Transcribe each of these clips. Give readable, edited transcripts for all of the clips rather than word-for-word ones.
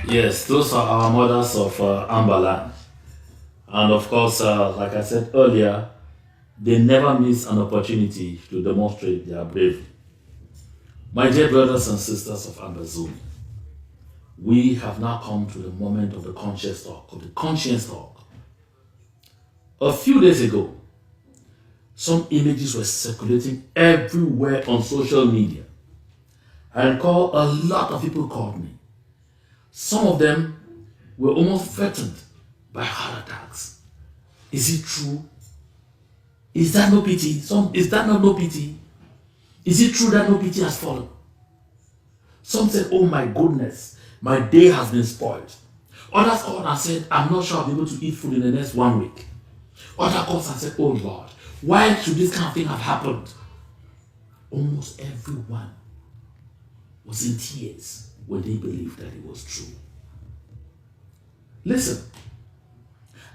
Yes, those are our mothers of Amba. And of course, like I said earlier, they never miss an opportunity to demonstrate their bravery. My dear brothers and sisters of Ambazonia, we have now come to the moment of the conscious talk, of the conscience talk. A few days ago, some images were circulating everywhere on social media. I recall a lot of people called me. Some of them were almost threatened by heart attacks. Is it true? Is that no pity? Is that not no pity? Is it true that no pity has fallen? Some said, oh my goodness, my day has been spoiled. Others called and said, I'm not sure I'll be able to eat food in the next 1 week. Others called and said, oh Lord, why should this kind of thing have happened? Almost everyone was in tears when they believed that it was true. Listen,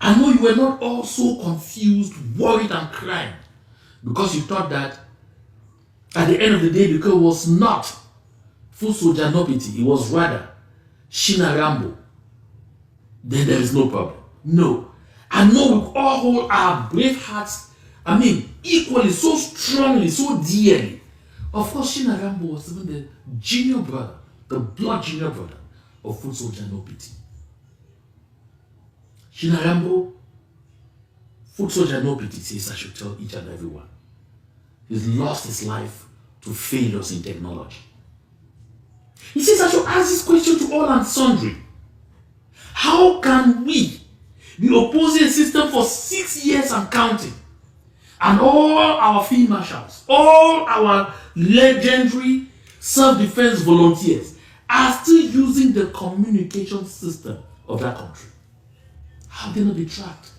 I know you were not all so confused, worried, and crying because you thought that at the end of the day, because it was not full soldier no pity, it was rather Shina Rambo, then there is no problem. No. I know we all hold our brave hearts, equally, so strongly, so dearly. Of course, Shina Rambo was even the junior brother, the blood junior brother of full soldier no pity. Shina Rambo, full soldier no pity, says I should tell each and every one. He's lost his life to failures in technology. He says I should ask this question to all and sundry. How can we be opposing a system for 6 years and counting, and all our field marshals, all our legendary self-defense volunteers are still using the communication system of that country? How will they not be tracked?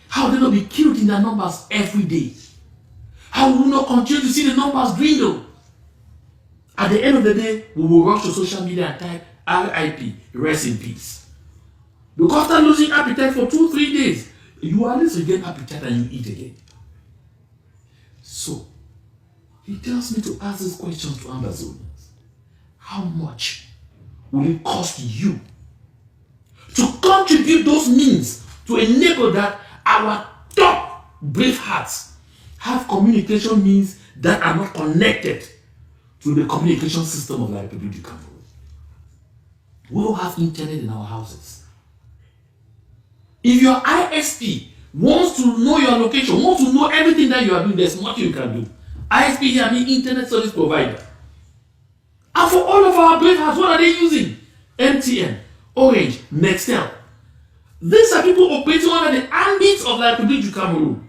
How will they not be killed in their numbers every day? How will we not continue to see the numbers dwindle? At the end of the day, we will rush to social media and type RIP, rest in peace. Because after losing appetite for 2-3 days, you at least regain appetite and you eat again. So, he tells me to ask these questions to Ambazonians. How much will it cost you to contribute those means to enable that our top brave hearts have communication means that are not connected to the communication system of the Republic du Cameroon? We all have internet in our houses. If your ISP wants to know your location, wants to know everything that you are doing, there's nothing you can do. ISP here, Internet Service Provider. And for all of our brave hearts, what are they using? MTN, Orange, Nextel. These are people operating under the ambit of the Republic du Cameroon.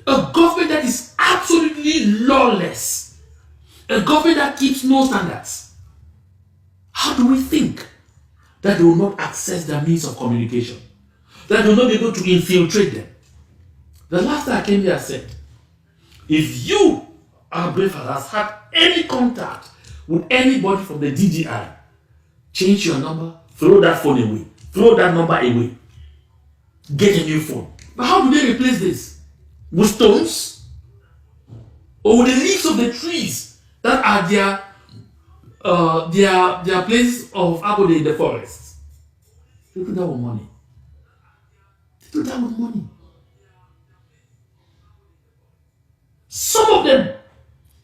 A government that is absolutely lawless. A government that keeps no standards. How do we think that they will not access their means of communication? That they will not be able to infiltrate them? The last time I came here, I said, if you, our brave has had any contact with anybody from the DDI, change your number, throw that phone away, throw that number away, get a new phone. But how do they replace this? With stones? Or with the leaves of the trees that are their place of abode in the forest? They do that with money. They do that with money. Some of them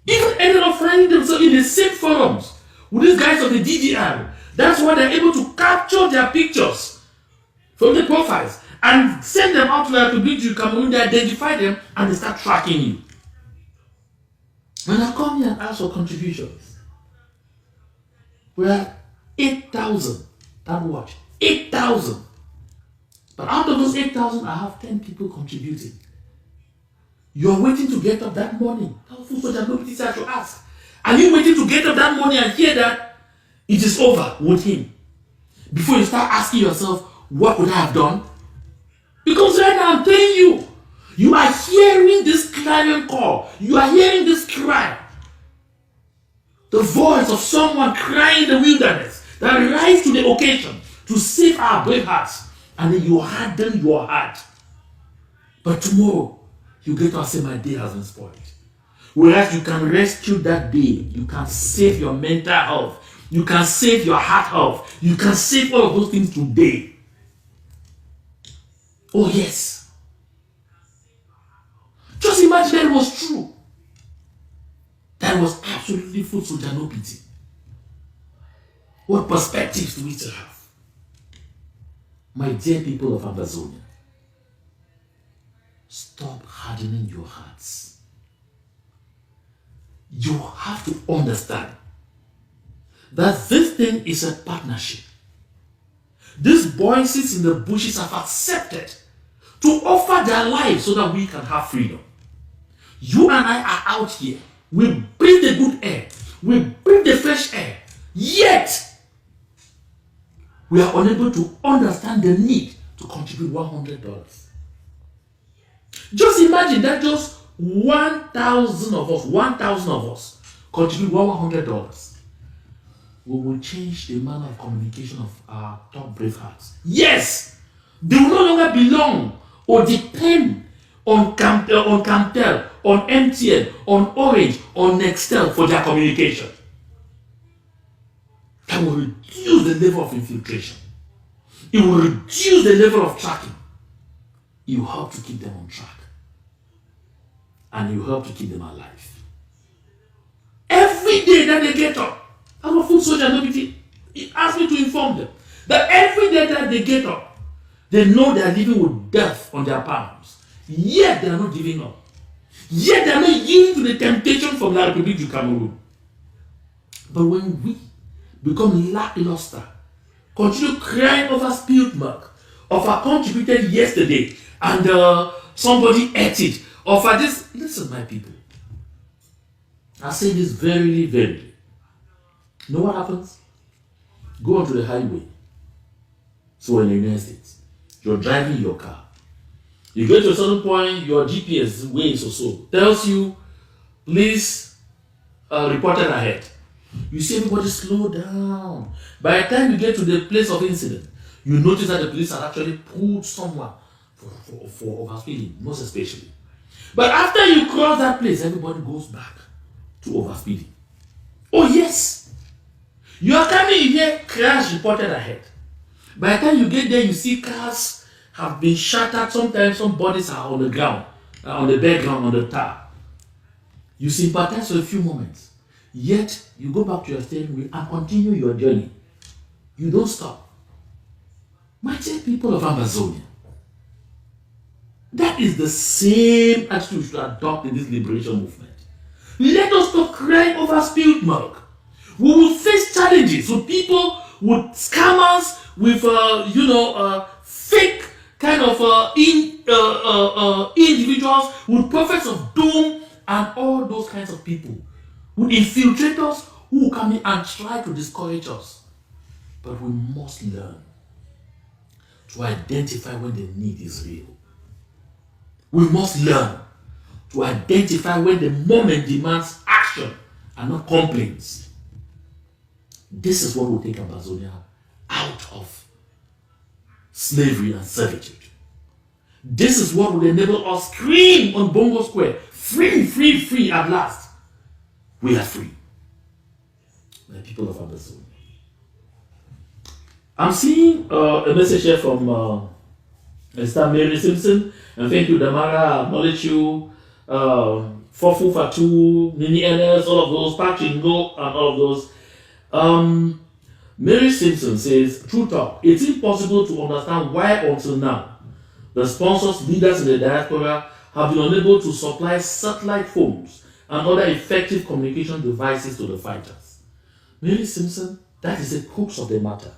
even ended up finding themselves in the same forums with these guys of the DDR. That's why they're able to capture their pictures from the profiles and send them out to the Republic du Cameroon. They identify them and they start tracking you. When I come here and ask for contributions, we are 8,000 that watch. 8,000. But out of those 8,000, I have 10 people contributing. You're waiting to get up that morning. Nobody said to ask. Are you waiting to get up that morning and hear that it is over with him before you start asking yourself, what would I have done? Because right now I'm telling you, you are hearing this clarion call. You are hearing this cry. The voice of someone crying in the wilderness that rise to the occasion to save our brave hearts. And then you harden your heart. But tomorrow, you get to say, my day has been spoiled. Whereas you can rescue that day, you can save your mental health, You can save your heart health. You can save all of those things today. Oh yes. Just imagine that it was true. That was absolutely food soldier, no pity. What perspectives do we still have? My dear people of Ambazonia, stop hardening your hearts. You have to understand that this thing is a partnership. These voices in the bushes have accepted to offer their lives so that we can have freedom. You and I are out here. We breathe the good air. We breathe the fresh air. Yet, we are unable to understand the need to contribute $100. Just imagine that just 1,000 of us contribute $100. We will change the manner of communication of our top brave hearts. Yes, they will no longer belong or depend on Camtel, on MTN, on Orange, on Nextel for their communication. That will reduce the level of infiltration. It will reduce the level of tracking. It will help to keep them on track. And it will help to keep them alive. Every day that they get up, our food soldier nobody asked me to inform them that every day that they get up, they know they are living with death on their palms. Yet they are not giving up. Yet they are not yielding to the temptation from La République du Cameroon. But when we become lackluster, continue crying over spilled milk, of I contributed yesterday and somebody ate it, of I this. Listen, my people. I say this very, very. You know what happens? Go onto the highway. So in the United States, you're driving your car. You get to a certain point, your GPS Waze or so tells you, please report it ahead. You see everybody slow down. By the time you get to the place of incident, you notice that the police have actually pulled someone for overspeeding, most especially. But after you cross that place, everybody goes back to overspeeding. Oh yes! You are coming here, crash reported ahead. By the time you get there, you see cars have been shattered. Sometimes some bodies are on the ground, on the background, on the tar. You sympathize for a few moments. Yet, you go back to your steering wheel and continue your journey. You don't stop. My dear people of Ambazonia, that is the same attitude we should adopt in this liberation movement. Let us stop crying over spilled milk. We will face challenges with people, with scammers, with fake kind of individuals, with prophets of doom, and all those kinds of people, with infiltrators who will come in and try to discourage us. But we must learn to identify when the need is real. We must learn to identify when the moment demands action and not complaints. This is what will take Ambazonia out of slavery and servitude. This is what will enable us scream on Bongo Square, free, free, free at last. We are free. My people of Ambazonia. I'm seeing a message here from Mr. Mary Simpson, and thank you, Damara. I acknowledge you. Fofu Fatu, Nini NS, all of those, Pachingo, and all of those. Mary Simpson says, true talk, it's impossible to understand why until now the sponsors, leaders in the diaspora have been unable to supply satellite phones and other effective communication devices to the fighters. Mary Simpson, that is the crux of the matter.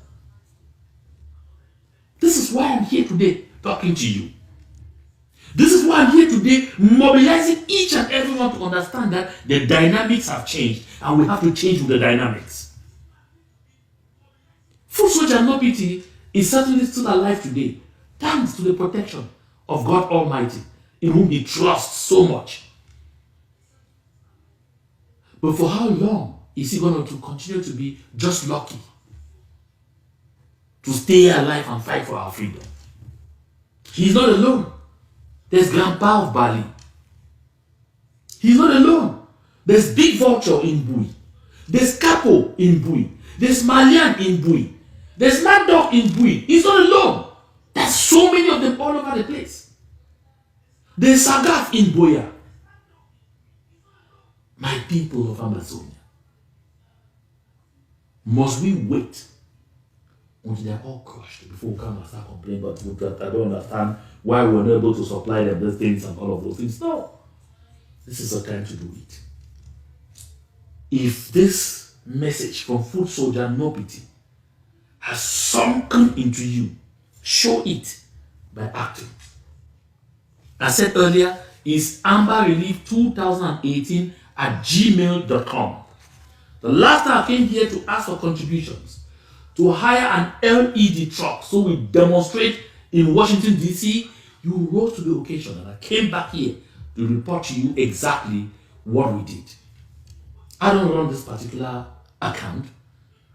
This is why I'm here today talking to you. This is why I'm here today mobilizing each and everyone to understand that the dynamics have changed and we have to change with the dynamics. Food Soldier No Pity is certainly still alive today, thanks to the protection of God Almighty, in whom he trusts so much. But for how long is he going to continue to be just lucky to stay alive and fight for our freedom? He's not alone. There's Grandpa of Bali. He's not alone. There's Big Vulture in Bui. There's Capo in Bui. There's Malian in Bui. There's Mad Dog in Bui. He's not alone. There's so many of them all over the place. There's Sagat in Boya. My people of Ambazonia, must we wait until they're all crushed before we come and start complaining about food that I don't understand why we're not able to supply them those things and all of those things? No. This is the time to do it. If this message from Food Soldier Nobity has sunken into you, show it by acting. I said earlier, is Amba Relief 2018 at gmail.com. The last time I came here to ask for contributions to hire an LED truck so we demonstrate in Washington, D.C., you rose to the occasion, and I came back here to report to you exactly what we did. I don't run this particular account,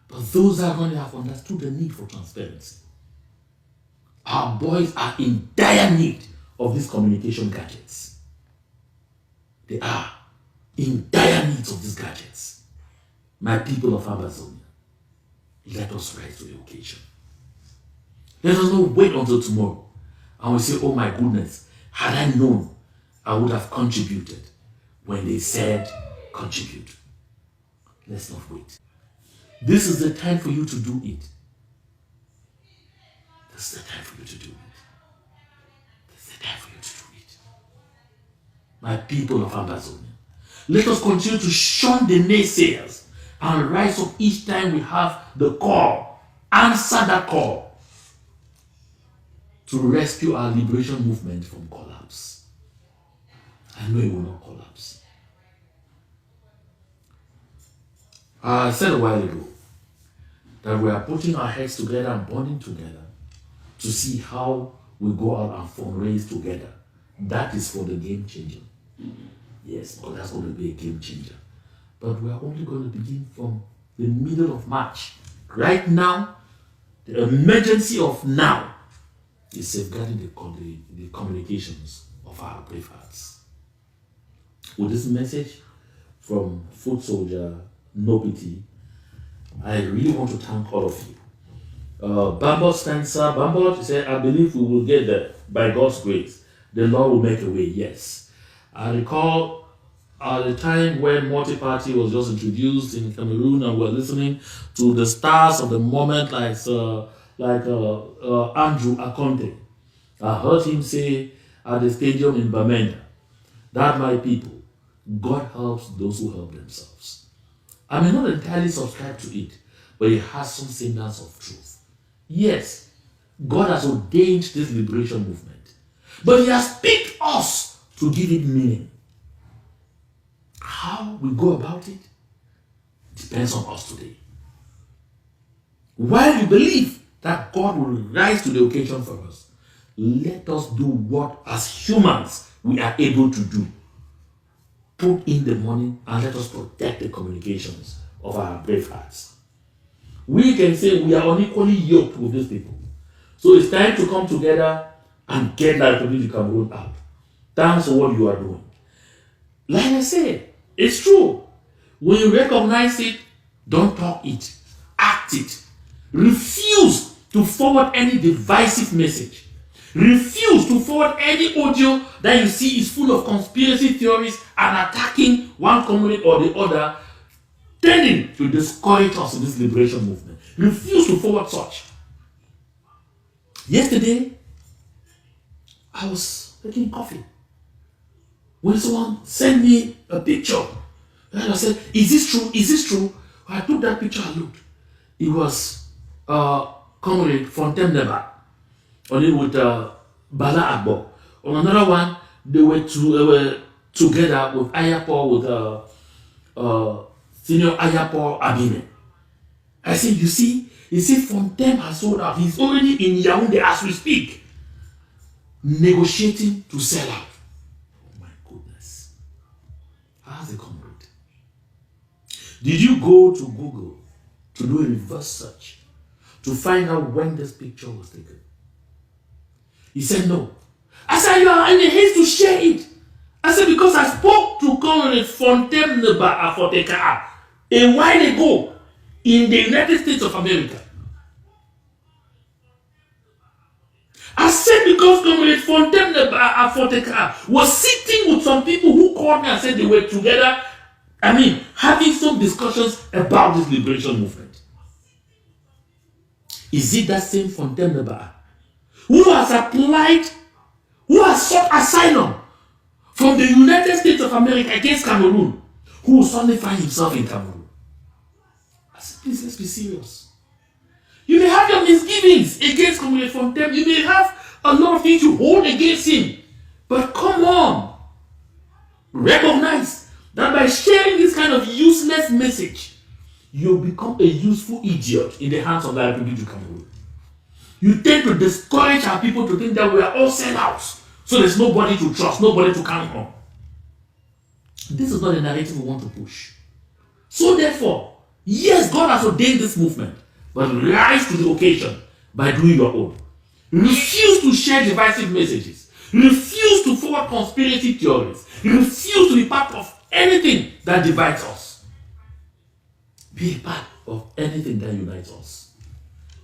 but those that run it have understood the need for transparency. Our boys are in dire need of these communication gadgets. They are in dire needs of these gadgets. My people of Ambazonia, let us rise to the occasion. Let us not wait until tomorrow and we say, oh my goodness, had I known, I would have contributed when they said contribute. Let's not wait. This is the time for you to do it. This is the time for you to do it. This is the time for you to do it. My people of Ambazonia, let us continue to shun the naysayers and rise up each time we have the call. Answer that call to rescue our liberation movement from collapse. I know it will not collapse. I said a while ago that we are putting our heads together and bonding together to see how we go out and fundraise together. That is for the game changer. Yes, but that's going to be a game changer. But we are only going to begin from the middle of March. Right now, the emergency of now is safeguarding the communications of our brave hearts. With this message from Food Soldier Nobity, I really want to thank all of you. Bambot Spencer, Bambot said, I believe we will get there by God's grace. The Lord will make a way, yes. I recall at the time when multi-party was just introduced in Cameroon and we're listening to the stars of the moment like Andrew Akonte. I heard him say at the stadium in Bamenda that my people, God helps those who help themselves. I may not entirely subscribe to it, but it has some semblance of truth. Yes, God has ordained this liberation movement, but He has picked us to give it meaning. How we go about it depends on us today. While we believe that God will rise to the occasion for us, let us do what as humans we are able to do. Put in the money and let us protect the communications of our brave hearts. We can say we are unequally yoked with these people. So it's time to come together and get that Republic of Cameroon out. Thanks for what you are doing. Like I said, it's true. When you recognize it, don't talk it. Act it. Refuse to forward any divisive message. Refuse to forward any audio that you see is full of conspiracy theories and attacking one community or the other, tending to discourage us in this liberation movement. Refuse to forward such. Yesterday, I was making coffee when someone sent me a picture. And I said, is this true? Is this true? I took that picture and looked. It was comrade Fontaine on it with Bala Agbo. On another one, they were together with Ayapo, with senior Ayapo Abine. I said, you see Fontaine has sold out. He's already in Yaoundé as we speak, negotiating to sell out. Oh my goodness. How's the comrade? Did you go to Google to do a reverse search to find out when this picture was taken? He said no. I said, you are in a haste to share it. I said, because I spoke to Colonel Fontaine Neba Afoteka a while ago. in the United States of America. I said because Comrade Fontaine Fonteca was sitting with some people who called me and said they were together, having some discussions about this liberation movement. Is it that same Fontaine who has applied, who has sought asylum from the United States of America against Cameroon, who will suddenly find himself in Cameroon? I said, please, let's be serious. You may have your misgivings against Comrade Fontaine. You may have a lot of things you hold against him. But come on. Recognize that by sharing this kind of useless message, you'll become a useful idiot in the hands of the Republic of Cameroon. You tend to discourage our people to think that we are all sellouts. So there's nobody to trust, nobody to count on. This is not the narrative we want to push. So therefore, yes, God has ordained this movement, but rise to the occasion by doing your own. Refuse to share divisive messages. Refuse to forward conspiracy theories. Refuse to be part of anything that divides us. Be a part of anything that unites us.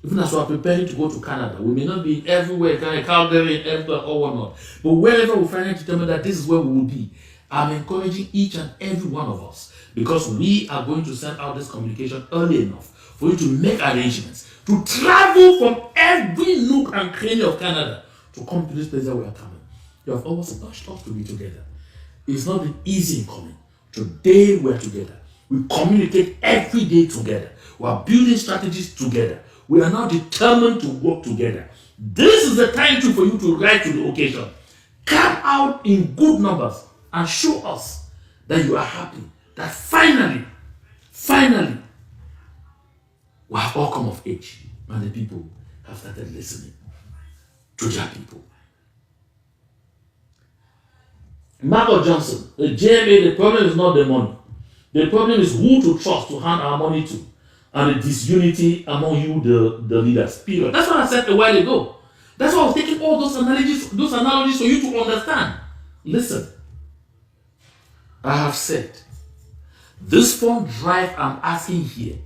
Even as we are preparing to go to Canada, we may not be everywhere, Calgary, everywhere, or whatnot. But wherever we finally determine that this is where we will be, I'm encouraging each and every one of us, because we are going to send out this communication early enough for you to make arrangements to travel from every nook and cranny of Canada to come to this place that we are coming. You have always urged us to be together. It's not been easy in coming. Today we are together. We communicate every day together. We are building strategies together. We are now determined to work together. This is the time for you to rise to the occasion. Come out in good numbers and show us that you are happy. That finally, we have all come of age, and the people have started listening to their people. Margot Johnson, the JMA, the problem is not the money. The problem is who to trust to hand our money to, and the disunity among you, the leaders. Period. That's what I said a while ago. That's why I was taking all those analogies for you to understand. Listen, I have said, this fund drive I'm asking here,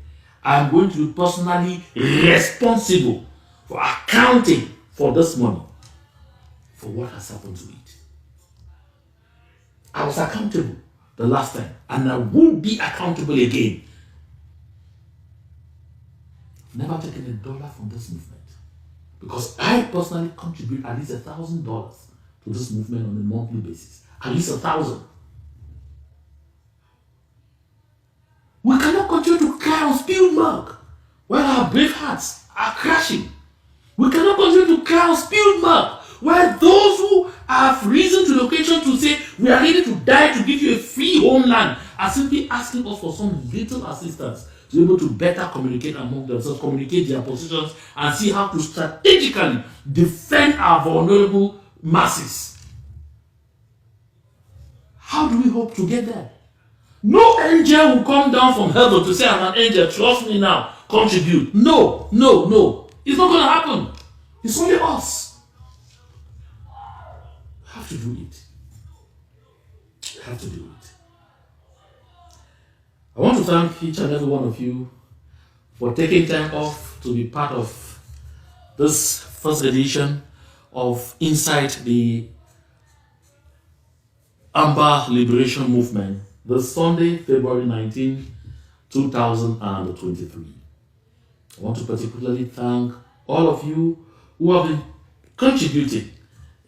I'm going to be personally responsible for accounting for this money, for what has happened to it. I was accountable the last time, and I won't be accountable again. I've never taken $1 from this movement, because I personally contribute at least $1,000 to this movement on a monthly basis. At least 1,000. We cannot continue to cry on spilled milk while our brave hearts are crashing. We cannot continue to cry on spilled milk while those who have risen to the occasion to say we are ready to die to give you a free homeland are simply asking us for some little assistance to be able to better communicate among themselves, communicate their positions, and see how to strategically defend our vulnerable masses. How do we hope to get there? No angel will come down from heaven to say, I'm an angel, trust me now, contribute. No. It's not going to happen. It's only us. We have to do it. We have to do it. I want to thank each and every one of you for taking time off to be part of this first edition of Inside the Amba Liberation Movement, this Sunday, February 19, 2023. I want to particularly thank all of you who have been contributing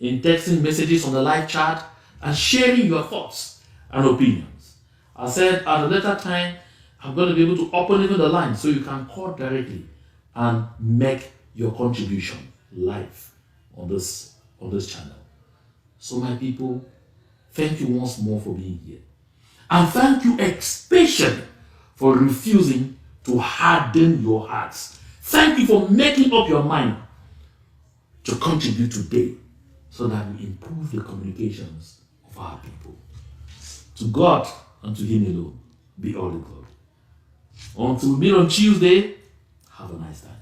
in texting messages on the live chat and sharing your thoughts and opinions. I said at a later time, I'm going to be able to open even the line so you can call directly and make your contribution live on this channel. So my people, thank you once more for being here. And thank you especially for refusing to harden your hearts. Thank you for making up your mind to contribute today so that we improve the communications of our people. To God and to Him alone be all the glory. Until we meet on Tuesday, have a nice time.